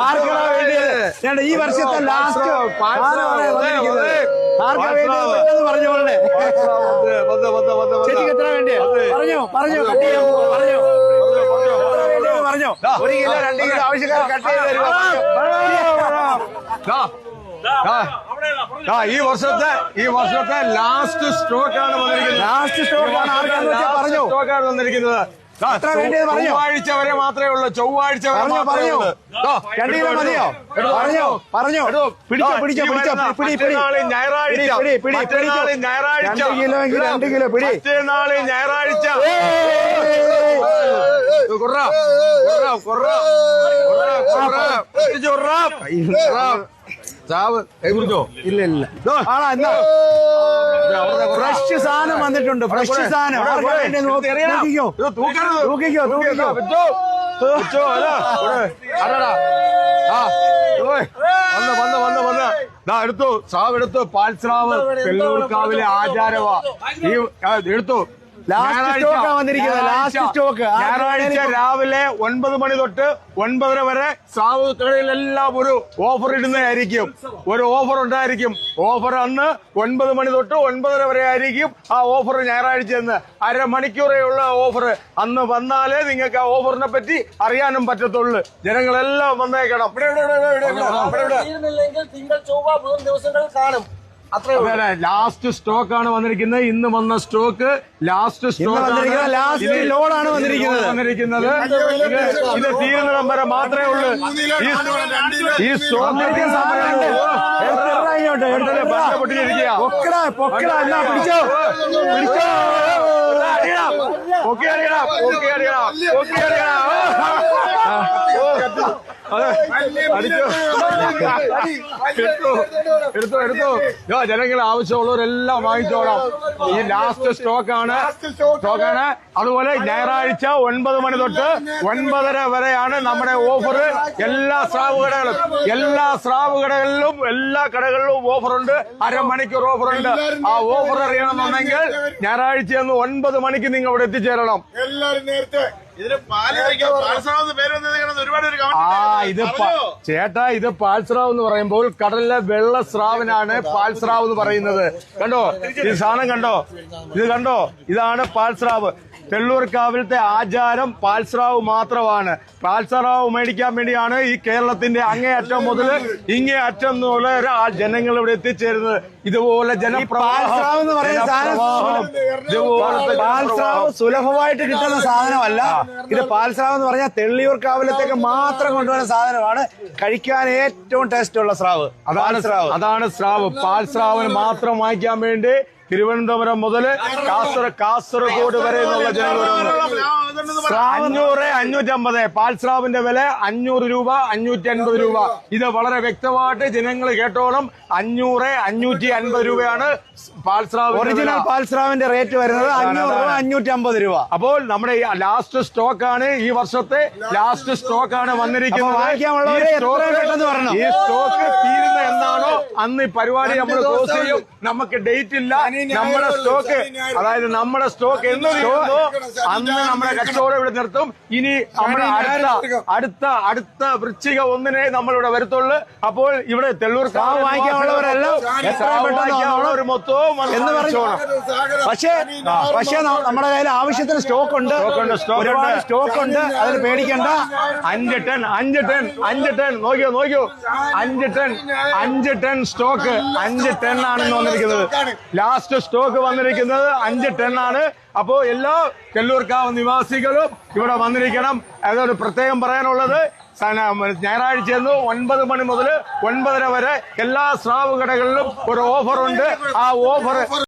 ആർക്കാണ് വേണ്ടിയത്? ഈ വർഷത്തെ ലാസ്റ്റ് പറഞ്ഞോളെ ചേച്ചിക്ക് എത്ര വേണ്ടിയ പറഞ്ഞോ പറഞ്ഞോ കട്ട് ചെയ്യാൻ പറഞ്ഞോ പറഞ്ഞോ 1 കിലോ 2 കിലോ ആവശ്യക്കാർ കട്ട് ചെയ്ത് തരുമോ? ഈ വർഷത്തെ ലാസ്റ്റ് സ്റ്റോക്കാണ് വന്നിരിക്കുന്നത്. ലാസ്റ്റ് സ്റ്റോക്കാണ് ആർക്കാന്ന് വെച്ചാൽ പറഞ്ഞോ. സ്റ്റോക്കാണ് വന്നിരിക്കുന്നത്. ചൊവ്വാഴ്ച വരെ മാത്രമേ ഉള്ളൂ. ചൊവ്വാഴ്ച വരെ പറഞ്ഞോ 2 കിലോ മതിയോ? പറഞ്ഞോ പറഞ്ഞോ പിടിച്ചോ പിടിച്ചോ പിടിച്ചോ പിടി പിടി ഞായറാഴ്ച 2 കിലോ എങ്കിൽ 2 കിലോ പിടി. മറ്റന്നാള് ഞായറാഴ്ച ഇല്ല ഇല്ല ഫ്രഷ് സാധനം വന്നിട്ടുണ്ട്. ഫ്രഷ് സാധനം തൂക്കിക്കോ തൂക്കിക്കോ തൂക്കിക്കോ എടുത്തു സ്രാവ് എടുത്തു. പാൽസ്രാവ് വെള്ളൂർക്കാവിലെ ആചാരവാ. ഈ എടുത്തു. ഞായറാഴ്ച രാവിലെ 9 മണി തൊട്ട് 9:30 വരെ സ്രാവ് കടയിലെല്ലാം ഒരു ഓഫർ ഇടുന്നതായിരിക്കും. ഒരു ഓഫർ ഉണ്ടായിരിക്കും. ഓഫർ അന്ന് 9 മണി തൊട്ട് 9:30 വരെ ആയിരിക്കും ആ ഓഫർ. ഞായറാഴ്ച എന്ന് അരമണിക്കൂറേ ഉള്ള ഓഫർ. അന്ന് വന്നാലേ നിങ്ങൾക്ക് ആ ഓഫറിനെ പറ്റി അറിയാനും പറ്റത്തുള്ളൂ. ജനങ്ങളെല്ലാം വന്നേക്കണം. തിങ്കൾ ചൊവ്വ ബുധൻ ദിവസങ്ങൾ കാണും. ലാസ്റ്റ് സ്റ്റോക്ക് ആണ് വന്നിരിക്കുന്നത്. ഇന്ന് വന്ന സ്റ്റോക്ക് ലാസ്റ്റ് സ്റ്റോക്ക് ലാസ്റ്റ് ലോഡാണ് വന്നിരിക്കുന്നത്. ഇത് തീരുന്നിടം വരെ മാത്രമേ ഉള്ളൂ. ഈ സ്റ്റോക്ക് എടുത്തു. ജനങ്ങൾ ആവശ്യമുള്ളവരെല്ലാം വാങ്ങിച്ചോളാം. ഈ ലാസ്റ്റ് സ്റ്റോക്കാണ്. അതുപോലെ ഞായറാഴ്ച 9 മണി തൊട്ട് 9:30 വരെയാണ് നമ്മുടെ ഓഫർ. എല്ലാ സ്രാവ് കടകളിലും എല്ലാ കടകളിലും ഓഫറുണ്ട്. അരമണിക്കൂർ ഓഫറുണ്ട്. ആ ഓഫർ അറിയണമെന്നുണ്ടെങ്കിൽ ഞായറാഴ്ച 9 മണിക്ക് നിങ്ങൾ ഇവിടെ എത്തിച്ചേരണം. എല്ലാരും നേരത്തെ ചേട്ടാ, ഇത് പാൽസ്രാവ് എന്ന് പറയുമ്പോൾ കടലിലെ വെള്ള സ്രാവിനാണ് പാൽസ്രാവ് എന്ന് പറയുന്നത്. കണ്ടോ ഈ സാധനം കണ്ടോ? ഇത് കണ്ടോ? ഇതാണ് പാൽസ്രാവ്. തെള്ളൂർക്കാവിലത്തെ ആചാരം പാൽസ്രാവ് മാത്രമാണ്. പാൽസ്രാവ് മേടിക്കാൻ വേണ്ടിയാണ് ഈ കേരളത്തിന്റെ അങ്ങേയറ്റം മുതൽ ഇങ്ങേ അറ്റം മുതൽ ജനങ്ങൾ ഇവിടെ എത്തിച്ചേരുന്നത്. ഇതുപോലെ പാൽസ്രാവ് സുലഭമായിട്ട് കിട്ടുന്ന സാധനമല്ല. ഇത് പാൽസ്രാവ് എന്ന് പറഞ്ഞാൽ തെള്ളിയൂർക്കാവിലത്തേക്ക് മാത്രം കൊണ്ടുവരുന്ന സാധനമാണ്. കഴിക്കാൻ ഏറ്റവും ടേസ്റ്റ് ഉള്ള സ്രാവ് അതാണ് സ്രാവ്. പാൽസ്രാവിന് മാത്രം വാങ്ങിക്കാൻ വേണ്ടി തിരുവനന്തപുരം മുതൽ കാസർഗോഡ് വരെ എന്നുള്ള ജനങ്ങൾ 500, 550. പാൽസ്രാവിന്റെ വില 500 രൂപ, 550 രൂപ. ഇത് വളരെ വ്യക്തമായിട്ട് ജനങ്ങൾ കേട്ടോണം. 500, 550 രൂപയാണ് പാൽസ്രാവ്. ഒറിജിനൽ പാൽസ്രാവിന്റെ റേറ്റ് വരുന്നത് 500 രൂപ, 550 രൂപ. അപ്പോൾ നമ്മുടെ ലാസ്റ്റ് സ്റ്റോക്കാണ്. ഈ വർഷത്തെ ലാസ്റ്റ് സ്റ്റോക്കാണ് വന്നിരിക്കുന്നത്. ഈ സ്റ്റോക്ക് തീരുന്ന എന്നാണോ അന്ന് ഈ പരിപാടി നമ്മൾ ക്ലോസ് ചെയ്യും. നമുക്ക് ഡേറ്റ് ഇല്ല. നമ്മുടെ സ്റ്റോക്ക് നമ്മുടെ സ്റ്റോക്ക് എന്ന് തീരുന്നോ അന്ന് നമ്മുടെ കച്ചവടം ഇവിടെ നിർത്തും. ഇനി നമ്മുടെ അടുത്ത വൃശ്ചിക 1-നെ നമ്മളിവിടെ വരത്തുള്ളൂ. അപ്പോൾ ഇവിടെ തെള്ളൂർക്കാവ് വാങ്ങിക്കാനുള്ളവരെല്ലാം മൊത്തവും എന്ന് പറഞ്ഞു. പക്ഷേ നമ്മുടെ കയ്യിൽ ആവശ്യത്തിന് സ്റ്റോക്ക് ഉണ്ട്. സ്റ്റോക്ക് ഉണ്ട്. അതിന് പേടിക്കണ്ട. 5 ടൺ നോക്കിയോ 5 ടൺ സ്റ്റോക്ക്. 5 ടൺ ആണെന്ന് വന്നിരിക്കുന്നത്. ലാസ്റ്റ് സ്റ്റോക്ക് വന്നിരിക്കുന്നത് 5 ടൺ ആണ്. അപ്പോ എല്ലാ തെള്ളൂർക്കാവ് നിവാസികളും ഇവിടെ വന്നിരിക്കണം. അതൊരു പ്രത്യേകം പറയാനുള്ളത്, ഞായറാഴ്ച 9 മണി മുതൽ 9:30 വരെ എല്ലാ സ്രാവ് കടകളിലും ഒരു ഓഫറുണ്ട്. ആ ഓഫർ